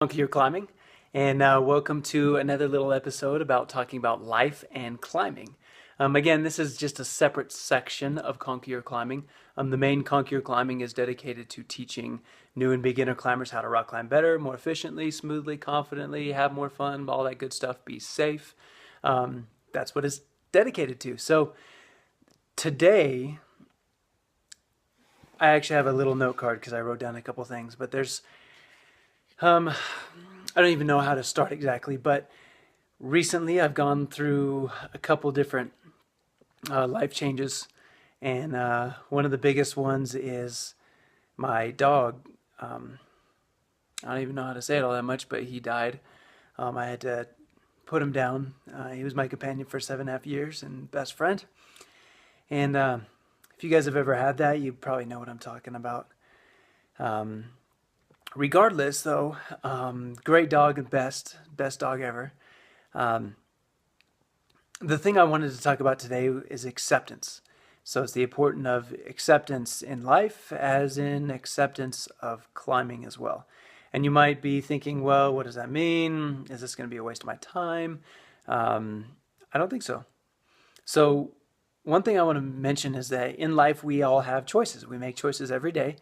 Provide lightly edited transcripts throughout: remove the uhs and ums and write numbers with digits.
Monkey You're Climbing, and welcome to another little episode about talking about life and climbing. Again, this is just a separate section of Conquer Your Climbing. The main Conquer Your Climbing is dedicated to teaching new and beginner climbers how to rock climb better, more efficiently, smoothly, confidently, have more fun, all that good stuff, be safe. That's what it's dedicated to. So today, I actually have a little note card because I wrote down a couple things, but um, I don't even know how to start exactly, but recently I've gone through a couple different life changes, and one of the biggest ones is my dog. Um, I don't even know how to say it all that much, but he died. I had to put him down. He was my companion for 7.5 years and best friend. And if you guys have ever had that, you probably know what I'm talking about. Um, Regardless, though, great dog and best dog ever. Um, the thing I wanted to talk about today is acceptance. So it's the importance of acceptance in life as in acceptance of climbing as well. And you might be thinking, well, what does that mean? Is this going to be a waste of my time? Um, I don't think so. So one thing I want to mention is that in life we all have choices. We make choices every day,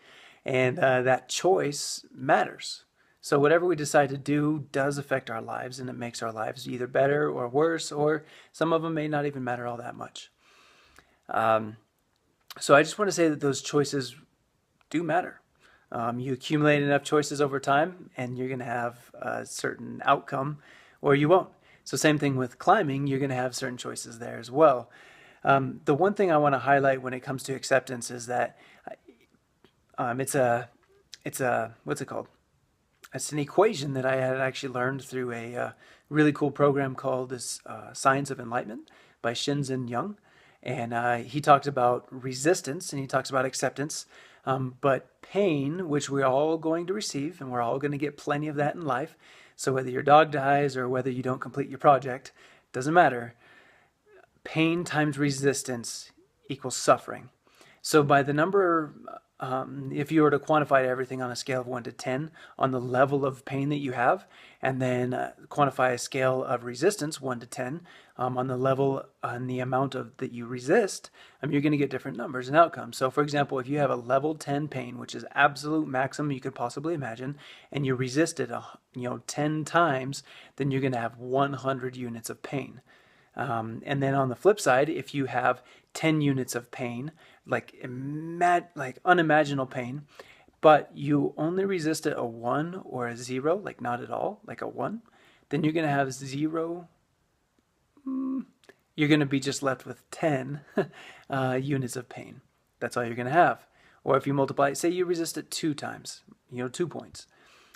and that choice matters. So whatever we decide to do does affect our lives, and it makes our lives either better or worse, or some of them may not even matter all that much. Um, so I just want to say that those choices do matter. You accumulate enough choices over time, and you're going to have a certain outcome, or you won't. So same thing with climbing, you're going to have certain choices there as well. The one thing I want to highlight when it comes to acceptance is that it's a what's it called? It's an equation that I had actually learned through a really cool program called this Science of Enlightenment by Shinzen Young, and he talks about resistance and he talks about acceptance, but pain, which we're all going to receive, and we're all going to get plenty of that in life. So whether your dog dies or whether you don't complete your project, doesn't matter. Pain times resistance equals suffering. So by the number, if you were to quantify everything on a scale of 1 to 10 on the level of pain that you have, and then quantify a scale of resistance 1 to 10 on the level on the amount of that you resist, you're going to get different numbers and outcomes. So for example, if you have a level 10 pain, which is absolute maximum you could possibly imagine, and you resist it 10 times, then you're going to have 100 units of pain. And then on the flip side, if you have 10 units of pain, like unimaginable pain, but you only resist it a 1 or a 0, like not at all, like a 1, then you're going to have 0. You're going to be just left with 10 units of pain. That's all you're going to have. Or if you multiply, say you resist it 2 times, 2 points,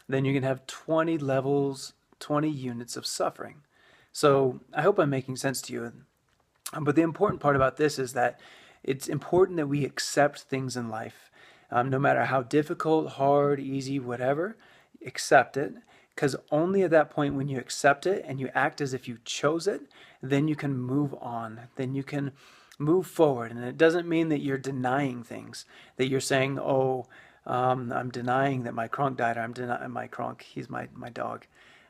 then you're going to have 20 levels, 20 units of suffering. So I hope I'm making sense to you. But the important part about this is that it's important that we accept things in life, no matter how difficult, hard, easy, whatever, accept it. Because only at that point, when you accept it and you act as if you chose it, then you can move on. Then you can move forward. And it doesn't mean that you're denying things, that you're saying, oh, I'm denying that my Kronk died, or I'm denying my Kronk, he's my dog.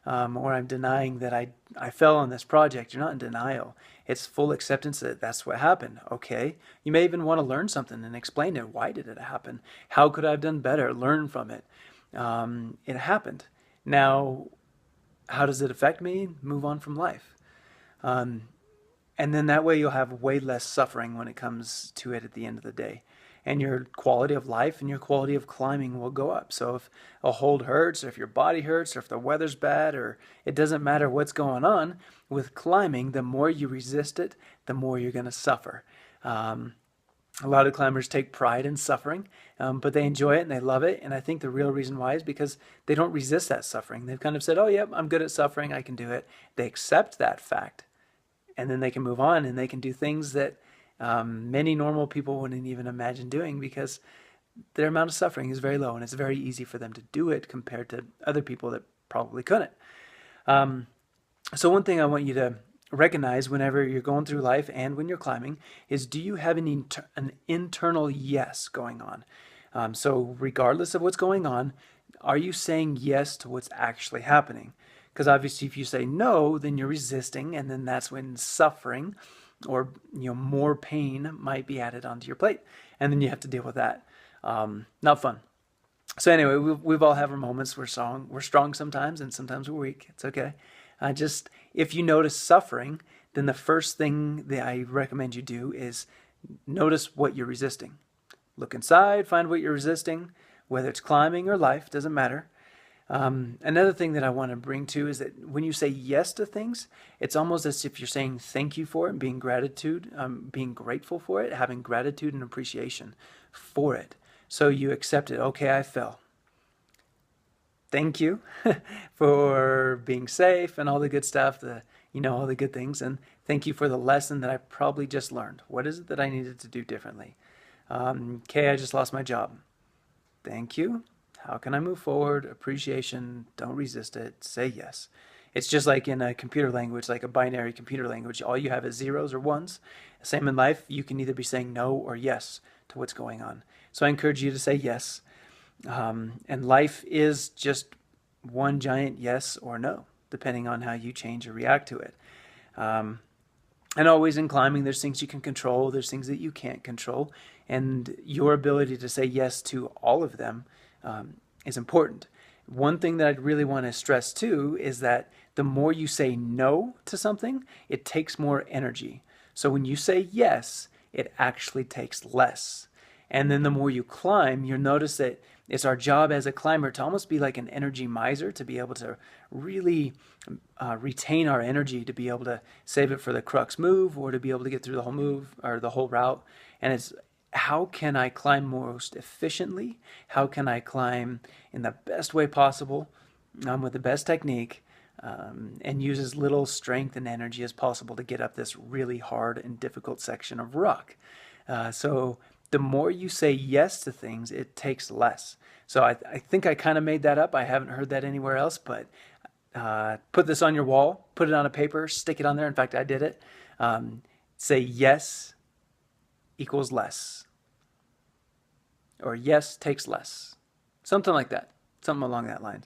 Or I'm denying that I fell on this project. You're not in denial. It's full acceptance that that's what happened. Okay. You may even want to learn something and explain it. Why did it happen? How could I have done better? Learn from it. It happened. Now, how does it affect me? Move on from life. Um, and then that way you'll have way less suffering when it comes to it at the end of the day. And your quality of life and your quality of climbing will go up. So if a hold hurts, or if your body hurts, or if the weather's bad, or it doesn't matter what's going on, with climbing, the more you resist it, the more you're going to suffer. Um, a lot of climbers take pride in suffering, but they enjoy it and they love it. And I think the real reason why is because they don't resist that suffering. They've kind of said, oh, yep, I'm good at suffering. I can do it. They accept that fact, and then they can move on and they can do things that many normal people wouldn't even imagine doing, because their amount of suffering is very low and it's very easy for them to do it compared to other people that probably couldn't. Um, so one thing I want you to recognize whenever you're going through life and when you're climbing is, do you have an internal yes going on? So regardless of what's going on, Are you saying yes to what's actually happening? Because obviously if you say no, then you're resisting, and then that's when suffering or more pain might be added onto your plate, and then you have to deal with that. Not fun. So anyway, we've all have our moments. We're strong sometimes, and sometimes we're weak. It's okay. Just if you notice suffering, then the first thing that I recommend you do is notice what you're resisting. Look inside, find what you're resisting, whether it's climbing or life, doesn't matter. Another thing that I want to bring to is that when you say yes to things, it's almost as if you're saying thank you for it, being grateful for it, having gratitude and appreciation for it. So you accept it. Okay, I fell. Thank you for being safe and all the good stuff, all the good things. And thank you for the lesson that I probably just learned. What is it that I needed to do differently? Okay, I just lost my job. Thank you. How can I move forward? Appreciation. Don't resist it. Say yes. It's just like in a computer language, like a binary computer language. All you have is zeros or ones. Same in life. You can either be saying no or yes to what's going on. So I encourage you to say yes. And life is just one giant yes or no, depending on how you change or react to it. And always in climbing, there's things you can control. There's things that you can't control. And your ability to say yes to all of them is important. One thing that I'd really want to stress too is that the more you say no to something, it takes more energy. So when you say yes, it actually takes less. And then the more you climb, you'll notice that it's our job as a climber to almost be like an energy miser, to be able to really retain our energy, to be able to save it for the crux move or to be able to get through the whole move or the whole route. And it's how can I climb most efficiently? How can I climb in the best way possible with the best technique and use as little strength and energy as possible to get up this really hard and difficult section of rock? So the more you say yes to things, it takes less. So I think I kind of made that up. I haven't heard that anywhere else, but put this on your wall, put it on a paper, stick it on there. In fact, I did it. Say yes equals less. Or yes takes less. Something like that. Something along that line.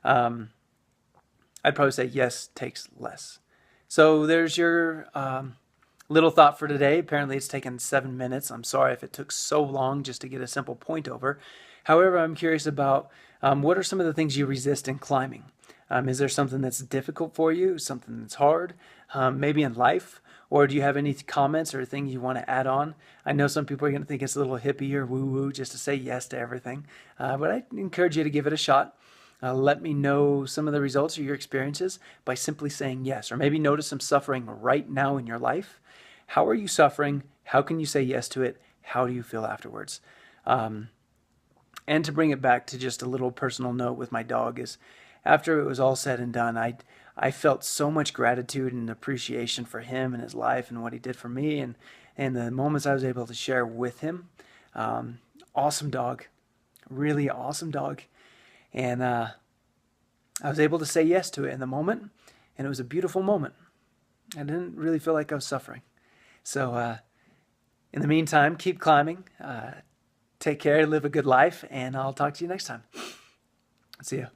I'd probably say yes takes less. So there's your little thought for today. Apparently it's taken 7 minutes. I'm sorry if it took so long just to get a simple point over. However, I'm curious about what are some of the things you resist in climbing? Is there something that's difficult for you? Something that's hard? Maybe in life? Or do you have any comments or things you want to add on? I know some people are going to think it's a little hippie or woo-woo just to say yes to everything. But I encourage you to give it a shot. Let me know some of the results or your experiences by simply saying yes. Or maybe notice some suffering right now in your life. How are you suffering? How can you say yes to it? How do you feel afterwards? And to bring it back to just a little personal note with my dog is after it was all said and done, I felt so much gratitude and appreciation for him and his life and what he did for me and the moments I was able to share with him. Awesome dog. Really awesome dog. And I was able to say yes to it in the moment, and it was a beautiful moment. I didn't really feel like I was suffering. So in the meantime, keep climbing. Take care, live a good life, and I'll talk to you next time. See ya.